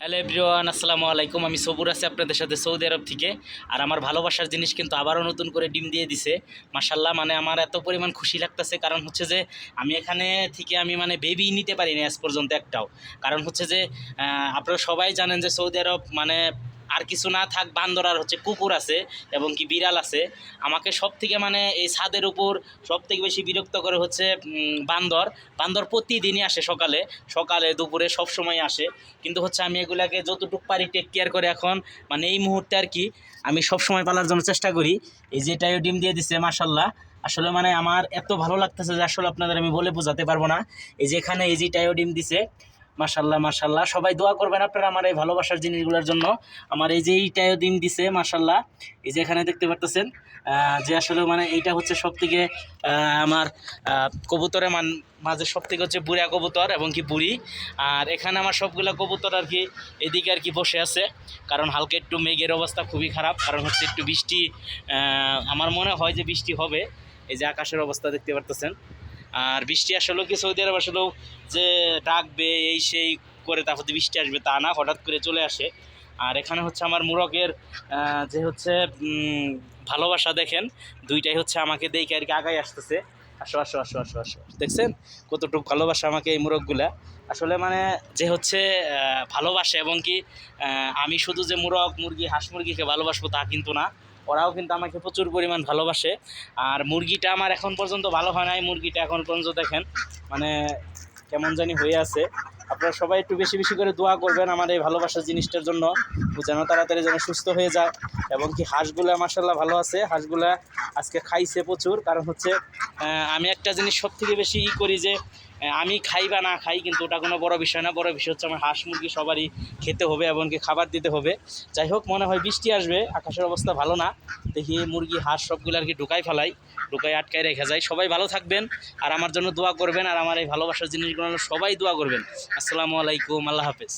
Hello everyone, আসসালামু আলাইকুম। আমি সবুর আছি আপনাদের সাথে সৌদি আরব থেকে। আর আমার ভালোবাসার জিনিস কিন্তু আবারও নতুন করে ডিম দিয়ে দিছে। মাশাল্লাহ, মানে আমার এত পরিমাণ খুশি লাগতেছে, কারণ হচ্ছে যে আমি এখানে থেকে আমি মানে বেবি নিতে পারিনি আজ পর্যন্ত একটাও। কারণ হচ্ছে যে আপনারা সবাই জানেন যে সৌদি আরব মানে আর কিছু না থাক, বান্দর আর হচ্ছে কুকুর আছে এবং কি বিড়াল আছে। আমাকে সব থেকে মানে এই ছাদের উপর সব থেকে বেশি বিরক্ত করে হচ্ছে বান্দর। বান্দর প্রতিদিনই আসে, সকালে সকালে দুপুরে সব সময় আসে। কিন্তু হচ্ছে আমি এগুলাকে যতটুকু পারি টেক কেয়ার করে এখন মানে এই মুহূর্তে আর কি আমি সব সময় পালার জন্য চেষ্টা করি। এই যে এটাও ডিম দিয়ে দিছে মাশাল্লাহ। আসলে মানে আমার এত ভালো লাগতেছে যে আসলে আপনাদের আমি বলে বোঝাতে পারবো না। এই যে এখানে এই যে এটাও ডিম দিছে মাশাল্লাহ মাশাল্লাহ। সবাই দোয়া করবেন আপনারা আমার এই ভালোবাসার জিনিসগুলোর জন্য। আমার এই যে এইটাও ডিম দিছে মাশাল্লাহ। এই যে এখানে দেখতে পারতেছেন যে আসলে মানে এইটা হচ্ছে সব থেকে আমার কবুতরের মাঝে সব থেকে হচ্ছে বুড়া কবুতর এবং কি বুড়ি। আর এখানে আমার সবগুলো কবুতর আর কি এদিকে আর কি বসে আছে, কারণ হালকা একটু মেঘের অবস্থা খুবই খারাপ, কারণ হচ্ছে একটু বৃষ্টি আমার মনে হয় যে বৃষ্টি হবে। এই যে আকাশের অবস্থা দেখতে পারতেছেন। আর বৃষ্টি আসলেও কি সৌদি আরব আসলেও যে ডাকবে এই সেই করে তারপর বৃষ্টি আসবে তা না, হঠাৎ করে চলে আসে। আর এখানে হচ্ছে আমার মুরগের যে হচ্ছে ভালোবাসা দেখেন, দুইটাই হচ্ছে আমাকে দেখে আর কি আগায় আসতেছে। আসো আসো আসো আসো আসো, দেখছেন কতটুকু ভালোবাসা আমাকে এই মুরগগুলা। আসলে মানে যে হচ্ছে ভালোবাসে এবং কি আমি শুধু যে মুরগি হাঁস মুরগিকে ভালোবাসবো তা কিন্তু না, ওরাও কিন্তু আমাকে প্রচুর পরিমাণ ভালোবাসে। আর মুরগিটা আমার এখন পর্যন্ত ভালো হয় নাই, মুরগিটা এখন পর্যন্ত দেখেন মানে কেমন জানি হয়ে আছে। আপনারা সবাই একটু বেশি বেশি করে দোয়া করবেন আমার এই ভালোবাসার জিনিসটার জন্য, যেন তাড়াতাড়ি যেন সুস্থ হয়ে যায়। এবং কি হাঁসগুলা মাশাল্লাহ ভালো আছে, হাঁসগুলা আজকে খাইছে প্রচুর। কারণ হচ্ছে আমি একটা জিনিস সব থেকে বেশি করি যে আমি খাই বা না খাই কিন্তু ওটা কোনো বড় বিষয় না, বড় বিষয় হচ্ছে আমার হাঁস মুরগি সবারই খেতে হবে এবং কি খাবার দিতে হবে। যাই হোক, মনে হয় বৃষ্টি আসবে, আকাশের অবস্থা ভালো না, দেখি মুরগি হাঁস সবগুলো আর কি ঢুকাই আটকায় রেখে যায়। সবাই ভালো থাকবেন আর আমার জন্য দোয়া করবেন, আর আমার এই ভালোবাসার জিনিসগুলো সবাই দোয়া করবেন। আসসালামু আলাইকুম, আল্লাহ হাফেজ।